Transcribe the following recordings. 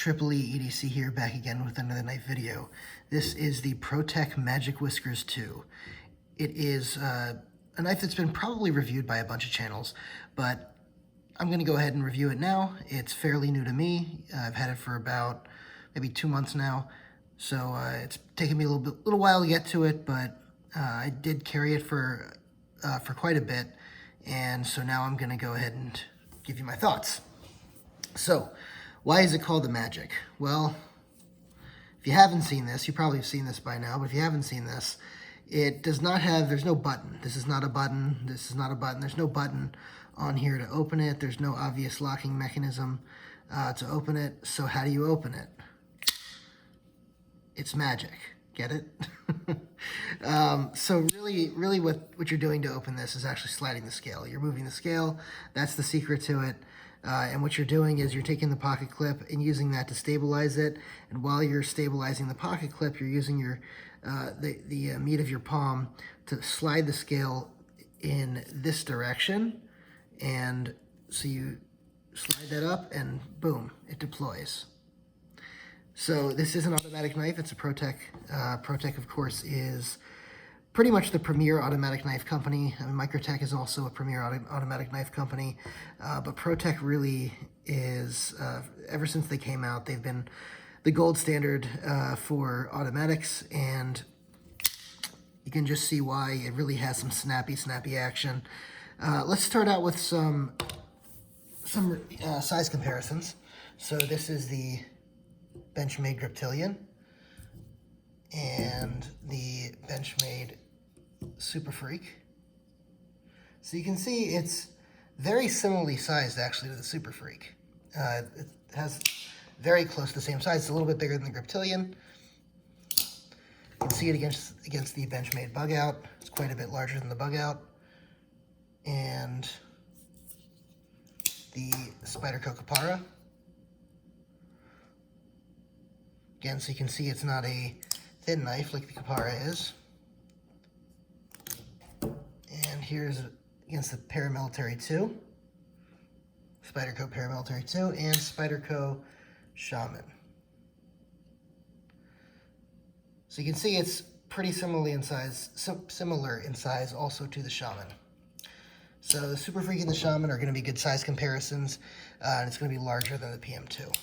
EEE EDC here, back again with another knife video. This is the Protech Magic Whiskers 2. It is a knife that's been probably reviewed by a bunch of channels, but I'm going to go ahead and review it now. It's fairly new to me. I've had it for about maybe 2 months now, so it's taken me a little while to get to it, but I did carry it for quite a bit, and so now I'm going to go ahead and give you my thoughts. So, why is it called the Magic? Well, if you haven't seen this, you probably have seen this by now, but if you haven't seen this, it does not have, there's no button. This is not a button, this is not a button. There's no button on here to open it. There's no obvious locking mechanism to open it. So how do you open it? It's magic. Get it? So really what you're doing to open this is actually sliding the scale. You're moving the scale. That's the secret to it. And what you're doing is you're taking the pocket clip and using that to stabilize it. And while you're stabilizing the pocket clip, you're using your the meat of your palm to slide the scale in this direction. And so you slide that up and boom, it deploys. So this is an automatic knife. It's a Protech. Protech, of course, is pretty much the premier automatic knife company. I mean, Microtech is also a premier automatic knife company, but Protech really is, ever since they came out, they've been the gold standard for automatics, and you can just see why. It really has some snappy action. Let's start out with some size comparisons. So this is the Benchmade Griptilian and the Benchmade Super Freak. So you can see it's very similarly sized actually to the Super Freak. It has very close to the same size. It's a little bit bigger than the Griptilian. You can see it against the Benchmade Bugout. It's quite a bit larger than the Bugout. And the Spyderco Para. Again, so you can see it's not a thin knife like the Para is. And here's against the Paramilitary 2, Spyderco Paramilitary 2, and Spyderco Shaman. So you can see it's pretty similar in size also to the Shaman. So the Super Freak and the Shaman are going to be good size comparisons, and it's going to be larger than the PM2.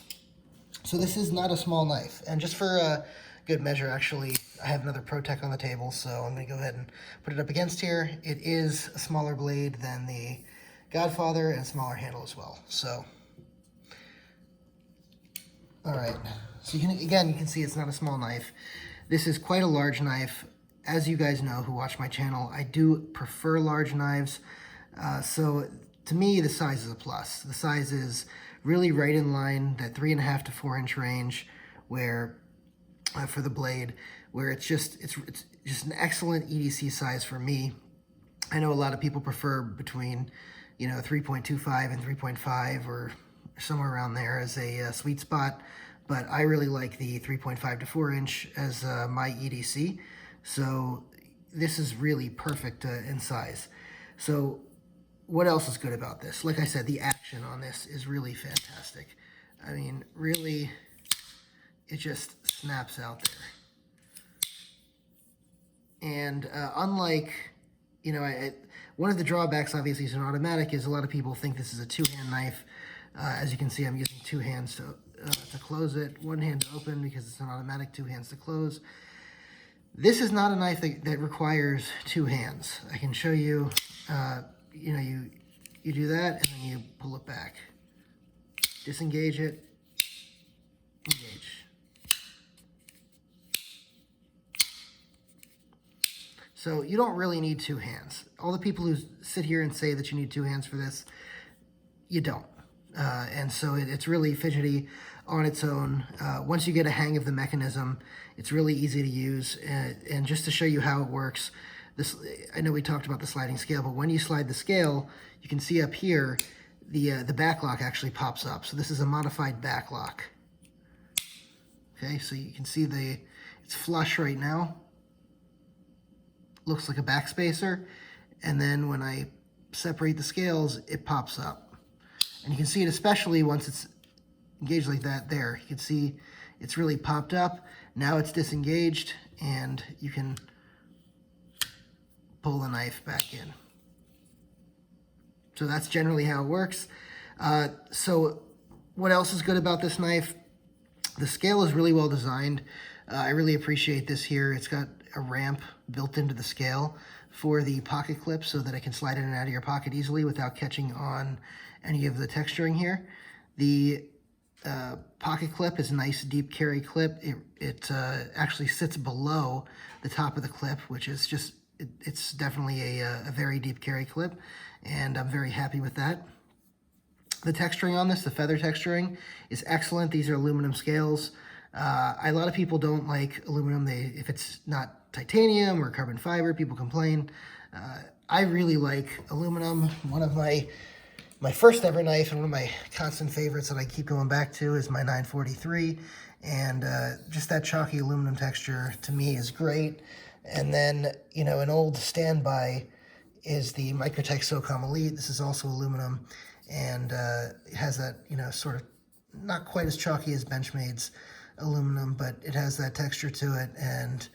So this is not a small knife, and just for good measure, actually, I have another Protech on the table, so I'm going to go ahead and put it up against here. It is a smaller blade than the Godfather and a smaller handle as well. So, all right. So you can see it's not a small knife. This is quite a large knife. As you guys know who watch my channel, I do prefer large knives. So to me, the size is a plus. The size is really right in line, that 3.5 to 4 inch range, where for the blade, where it's just an excellent EDC size for me. I know a lot of people prefer between 3.25 and 3.5 or somewhere around there as a sweet spot, but I really like the 3.5 to 4 inch as my EDC. So this is really perfect in size. So what else is good about this? Like I said, the action on this is really fantastic. I mean, really, it just snaps out there. And unlike, one of the drawbacks, obviously, is an automatic is a lot of people think this is a two-hand knife. As you can see, I'm using two hands to close it, one hand to open because it's an automatic, two hands to close. This is not a knife that requires two hands. I can show you, you do that and then you pull it back. Disengage it, engage. So you don't really need two hands. All the people who sit here and say that you need two hands for this, you don't. And so it's really fidgety on its own. Once you get a hang of the mechanism, it's really easy to use. And just to show you how it works, I know we talked about the sliding scale, but when you slide the scale, you can see up here, the back lock actually pops up. So this is a modified back lock. Okay, so you can see it's flush right now. Looks like a backspacer. And then when I separate the scales, it pops up. And you can see it especially once it's engaged like that, there, you can see it's really popped up. Now it's disengaged, and you can pull the knife back in. So that's generally how it works. So what else is good about this knife? The scale is really well designed. I really appreciate this here. It's got a ramp built into the scale for the pocket clip so that it can slide in and out of your pocket easily without catching on any of the texturing here. The pocket clip is a nice deep carry clip. It actually sits below the top of the clip, which is just, it's definitely a very deep carry clip, and I'm very happy with that. The texturing on this, the feather texturing, is excellent. These are aluminum scales. A lot of people don't like aluminum. If it's not titanium or carbon fiber, people complain. I really like aluminum. One of my first ever knife and one of my constant favorites that I keep going back to is my 943. And just that chalky aluminum texture to me is great. And then, you know, an old standby is the Microtech Socom Elite. This is also aluminum, and it has that, you know, sort of not quite as chalky as Benchmade's aluminum, but it has that texture to it, and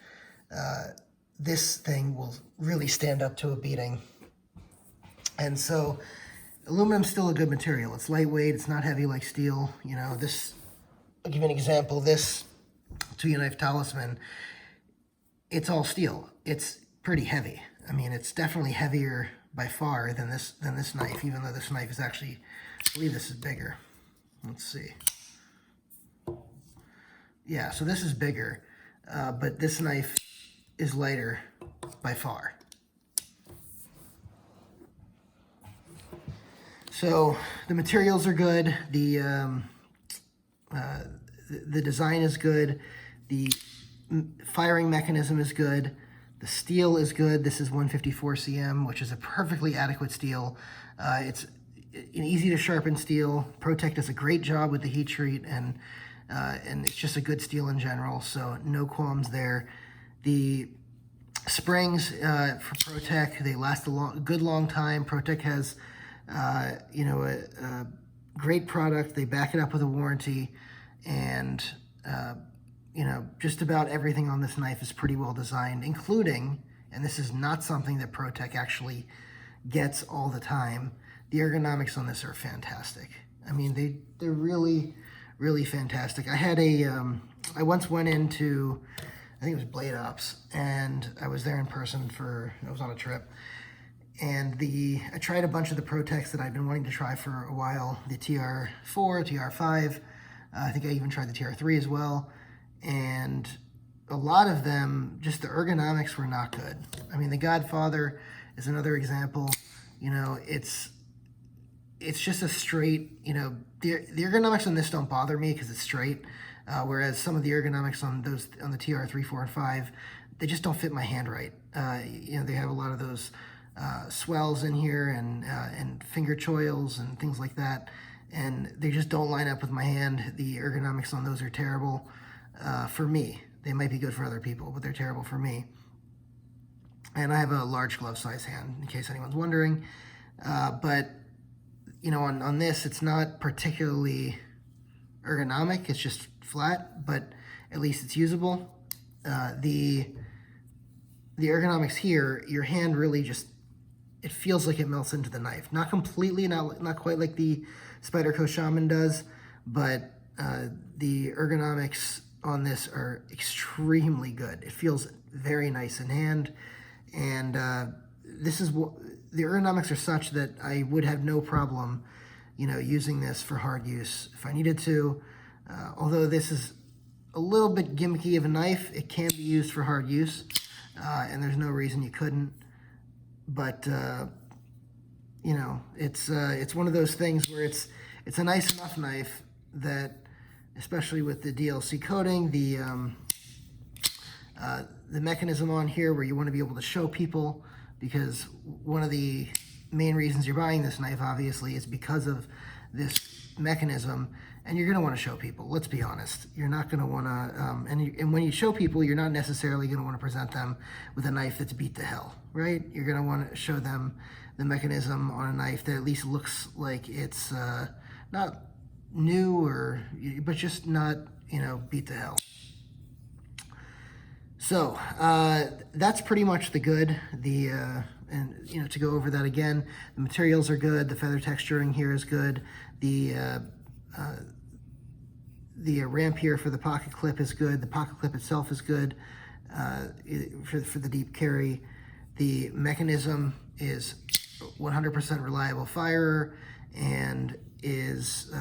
this thing will really stand up to a beating. And so aluminum's still a good material. It's lightweight, it's not heavy like steel. You know, this, I'll give you an example. This 2U knife Talisman, it's all steel. It's pretty heavy. I mean, it's definitely heavier by far than this knife, even though this knife is actually, I believe this is bigger. Let's see. Yeah, so this is bigger, but this knife is lighter by far. So the materials are good. The design is good. The firing mechanism is good. The steel is good. This is 154 cm, which is a perfectly adequate steel. It's an easy to sharpen steel. Protech does a great job with the heat treat, and it's just a good steel in general, so no qualms there. The springs for Protech, they last a good long time. Protech has you know, a great product. They back it up with a warranty, and you know, just about everything on this knife is pretty well designed, including, and this is not something that Protech actually gets all the time, the ergonomics on this are fantastic. I mean, they're really, really fantastic. I had I once went into, I think it was Blade Ops, and I was there in person I was on a trip, and I tried a bunch of the Protechs that I've been wanting to try for a while, the TR4, TR5, I think I even tried the TR3 as well, and a lot of them, just the ergonomics were not good. I mean, the Godfather is another example. You know, it's just a straight, you know, the ergonomics on this don't bother me because it's straight, whereas some of the ergonomics on the TR3, 4, and 5, they just don't fit my hand right. You know, they have a lot of those swells in here and finger choils and things like that, and they just don't line up with my hand. The ergonomics on those are terrible for me. They might be good for other people, but they're terrible for me. And I have a large glove size hand, in case anyone's wondering. But, you know, on this, it's not particularly ergonomic. It's just flat, but at least it's usable. The ergonomics here, your hand really just, it feels like it melts into the knife. Not completely, not quite like the Spyderco Shaman does, but the ergonomics on this are extremely good. It feels very nice in hand, and this is what the ergonomics are such that I would have no problem, you know, using this for hard use if I needed to. Although this is a little bit gimmicky of a knife, it can be used for hard use, and there's no reason you couldn't. But you know, it's one of those things where it's a nice enough knife that, especially with the DLC coating, the mechanism on here where you want to be able to show people, because one of the main reasons you're buying this knife, obviously, is because of this mechanism, and you're going to want to show people. Let's be honest. You're not going to want to, and when you show people, you're not necessarily going to want to present them with a knife that's beat to hell, right? You're going to want to show them the mechanism on a knife that at least looks like it's not new but just not, beat to hell. So that's pretty much the good. And to go over that again, the materials are good. The feather texturing here is good. The ramp here for the pocket clip is good. The pocket clip itself is good for the deep carry. The mechanism is 100% reliable firer and is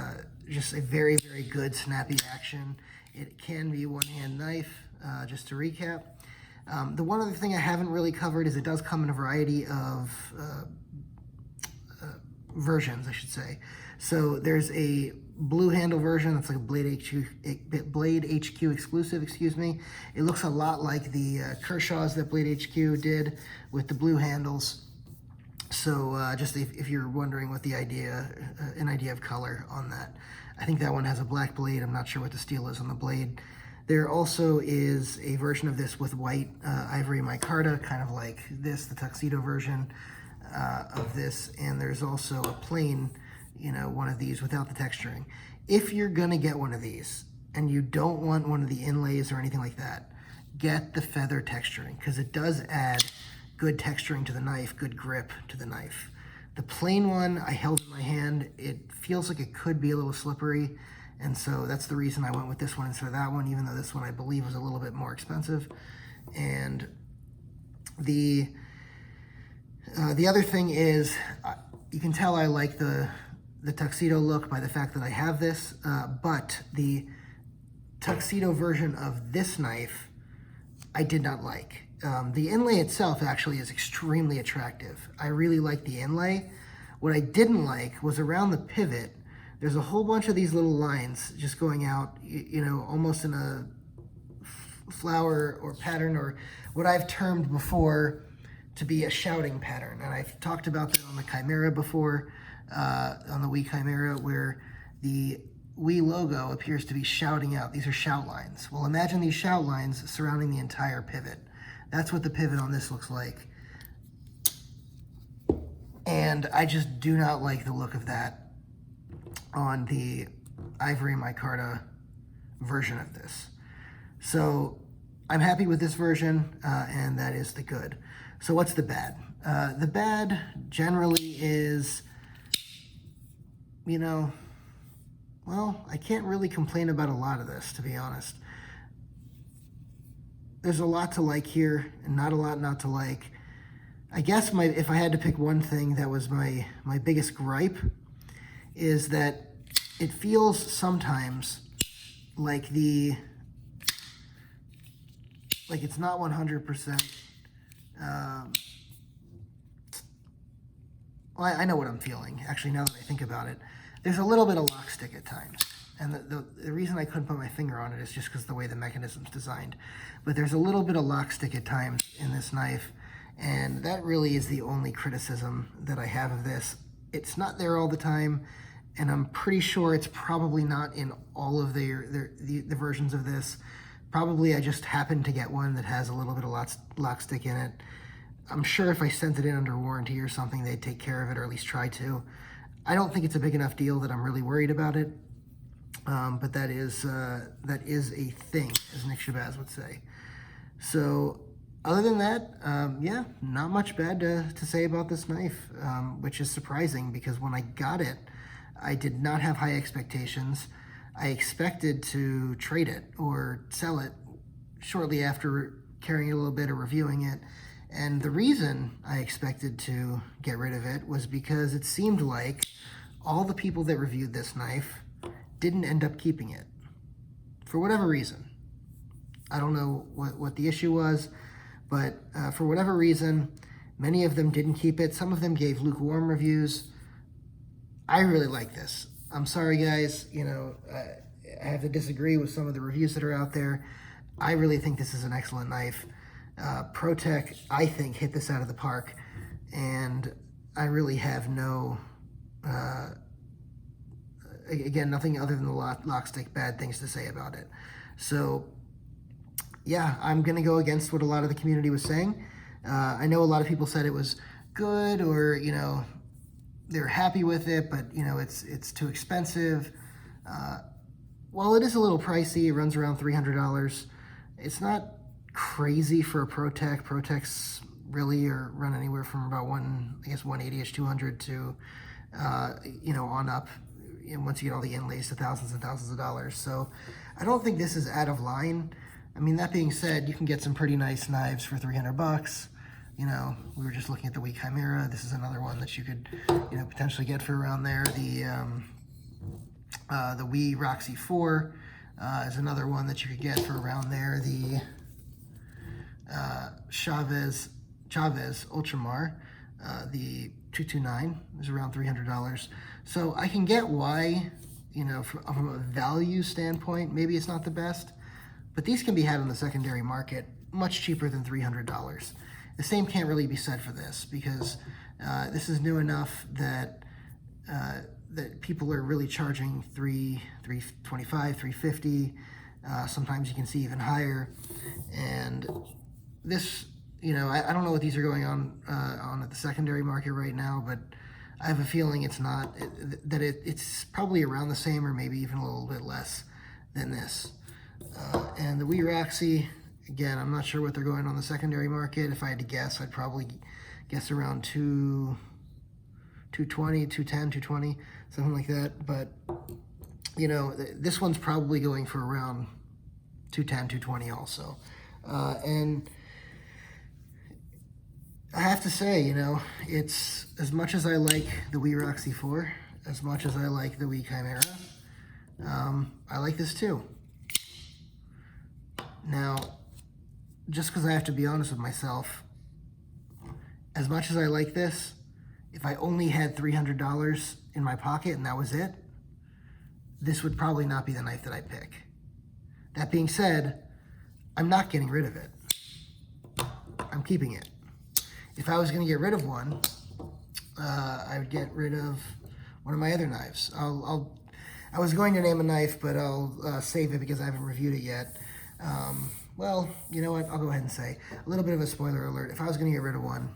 just a very, very good snappy action. It can be one-hand knife, just to recap. The one other thing I haven't really covered is it does come in a variety of versions, I should say. So there's a blue handle version that's like a Blade HQ exclusive, excuse me. It looks a lot like the Kershaw's that Blade HQ did with the blue handles. So just if you're wondering what an idea of color on that. I think that one has a black blade. I'm not sure what the steel is on the blade. There also is a version of this with white ivory micarta, kind of like this, the tuxedo version of this. And there's also a plain, one of these without the texturing. If you're gonna get one of these and you don't want one of the inlays or anything like that, get the feather texturing, because it does add good texturing to the knife, good grip to the knife. The plain one I held in my hand, it feels like it could be a little slippery, and so that's the reason I went with this one instead of that one, even though this one I believe was a little bit more expensive. And the other thing is, you can tell I like the tuxedo look by the fact that I have this, but the tuxedo version of this knife I did not like. The inlay itself actually is extremely attractive. I really like the inlay. What I didn't like was around the pivot, there's a whole bunch of these little lines just going out, almost in a flower or pattern, or what I've termed before to be a shouting pattern. And I've talked about that on the Chimera before, on the Wii Chimera, where the Wii logo appears to be shouting out. These are shout lines. Well, imagine these shout lines surrounding the entire pivot. That's what the pivot on this looks like. And I just do not like the look of that on the ivory micarta version of this. So I'm happy with this version, and that is the good. So what's the bad? The bad generally is, well, I can't really complain about a lot of this, to be honest. There's a lot to like here, and not a lot not to like. I guess if I had to pick one thing that was my biggest gripe, is that it feels sometimes like it's not 100%. Well, I know what I'm feeling, actually, now that I think about it. There's a little bit of lock stick at times. And the reason I couldn't put my finger on it is just because the way the mechanism's designed. But there's a little bit of lock stick at times in this knife, and that really is the only criticism that I have of this. It's not there all the time, and I'm pretty sure it's probably not in all of the versions of this. Probably I just happened to get one that has a little bit of lock stick in it. I'm sure if I sent it in under warranty or something, they'd take care of it, or at least try to. I don't think it's a big enough deal that I'm really worried about it. But that is a thing, as Nick Shabazz would say. So other than that, yeah, not much bad to say about this knife, which is surprising because when I got it, I did not have high expectations. I expected to trade it or sell it shortly after carrying it a little bit or reviewing it. And the reason I expected to get rid of it was because it seemed like all the people that reviewed this knife didn't end up keeping it for whatever reason. I don't know what the issue was, but for whatever reason, many of them didn't keep it. Some of them gave lukewarm reviews. I really like this. I'm sorry, guys. I have to disagree with some of the reviews that are out there. I really think this is an excellent knife. Protech, I think, hit this out of the park, and I really have no, again, nothing other than the lock stick bad things to say about it. So yeah, I'm gonna go against what a lot of the community was saying. I know a lot of people said it was good, or they're happy with it, but it's too expensive. While it is a little pricey, it runs around $300. It's not crazy for a Protech. Protechs really run anywhere from about 180-ish, 200 to, on up. And once you get all the inlays to thousands and thousands of dollars. So I don't think this is out of line. I mean, that being said, you can get some pretty nice knives for $300. We were just looking at the Wii Chimera. This is another one that you could, potentially get for around there. The Wii Roxy 4 is another one that you could get for around there. The Chavez Ultramar, the 229 is around $300. So I can get why, from a value standpoint, maybe it's not the best, but these can be had on the secondary market much cheaper than $300. The same can't really be said for this, because this is new enough that that people are really charging $325, $350. Sometimes you can see even higher. And this, I don't know what these are going on at the secondary market right now, but I have a feeling it's not, it's probably around the same or maybe even a little bit less than this. And the Wii Roxy, again, I'm not sure what they're going on the secondary market. If I had to guess, I'd probably guess around 220, 210, 220, something like that. But, this one's probably going for around 210, 220 also. And I have to say, it's, as much as I like the Wii Roxy 4, as much as I like the Wii Chimera, I like this too. Now, just because I have to be honest with myself, as much as I like this, if I only had $300 in my pocket and that was it, this would probably not be the knife that I'd pick. That being said, I'm not getting rid of it. I'm keeping it. If I was going to get rid of one, I would get rid of one of my other knives. I was going to name a knife, but I'll save it because I haven't reviewed it yet. Well, you know what? I'll go ahead and say a little bit of a spoiler alert. If I was going to get rid of one,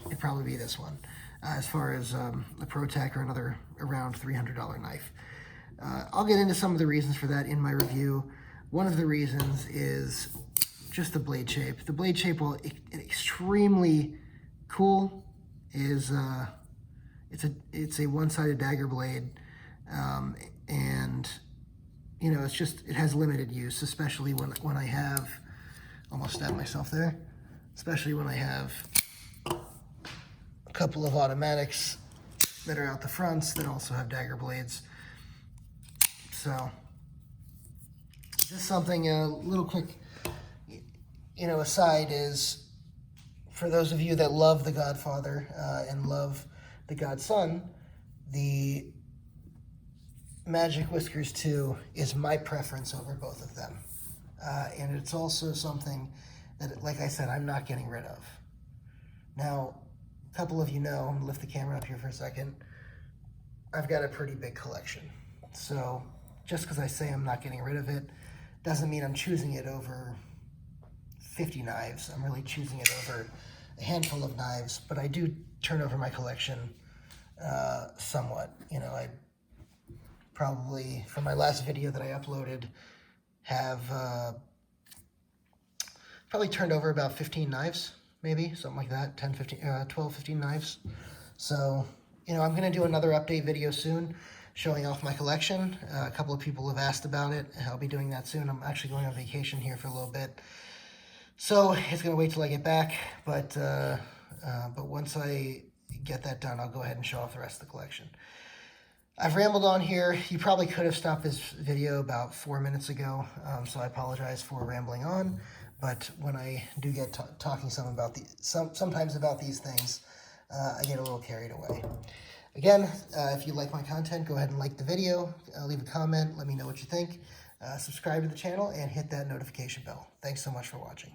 it'd probably be this one. As far as a Protech or another around $300 knife. I'll get into some of the reasons for that in my review. One of the reasons is just the blade shape. The blade shape, while extremely cool, is it's a one-sided dagger blade, and it has limited use, especially when I have, almost stabbed myself there, especially when I have a couple of automatics that are out the fronts that also have dagger blades. So just something, a little quick, aside is, for those of you that love The Godfather and love The Godson, the Magic Whiskers 2 is my preference over both of them. And it's also something that, like I said, I'm not getting rid of. Now, a couple of you know, I'm gonna lift the camera up here for a second, I've got a pretty big collection. So just because I say I'm not getting rid of it doesn't mean I'm choosing it over 50 knives. I'm really choosing it over a handful of knives, but I do turn over my collection somewhat. I probably, for my last video that I uploaded, have probably turned over about 15 knives, maybe, something like that, 12, 15 knives. So, I'm going to do another update video soon, showing off my collection. A couple of people have asked about it. I'll be doing that soon. I'm actually going on vacation here for a little bit, so it's going to wait till I get back. But once I get that done, I'll go ahead and show off the rest of the collection. I've rambled on here. You probably could have stopped this video about 4 minutes ago, so I apologize for rambling on. But when I do get talking sometimes about these things, I get a little carried away. Again, if you like my content, go ahead and like the video, leave a comment, let me know what you think, subscribe to the channel, and hit that notification bell. Thanks so much for watching.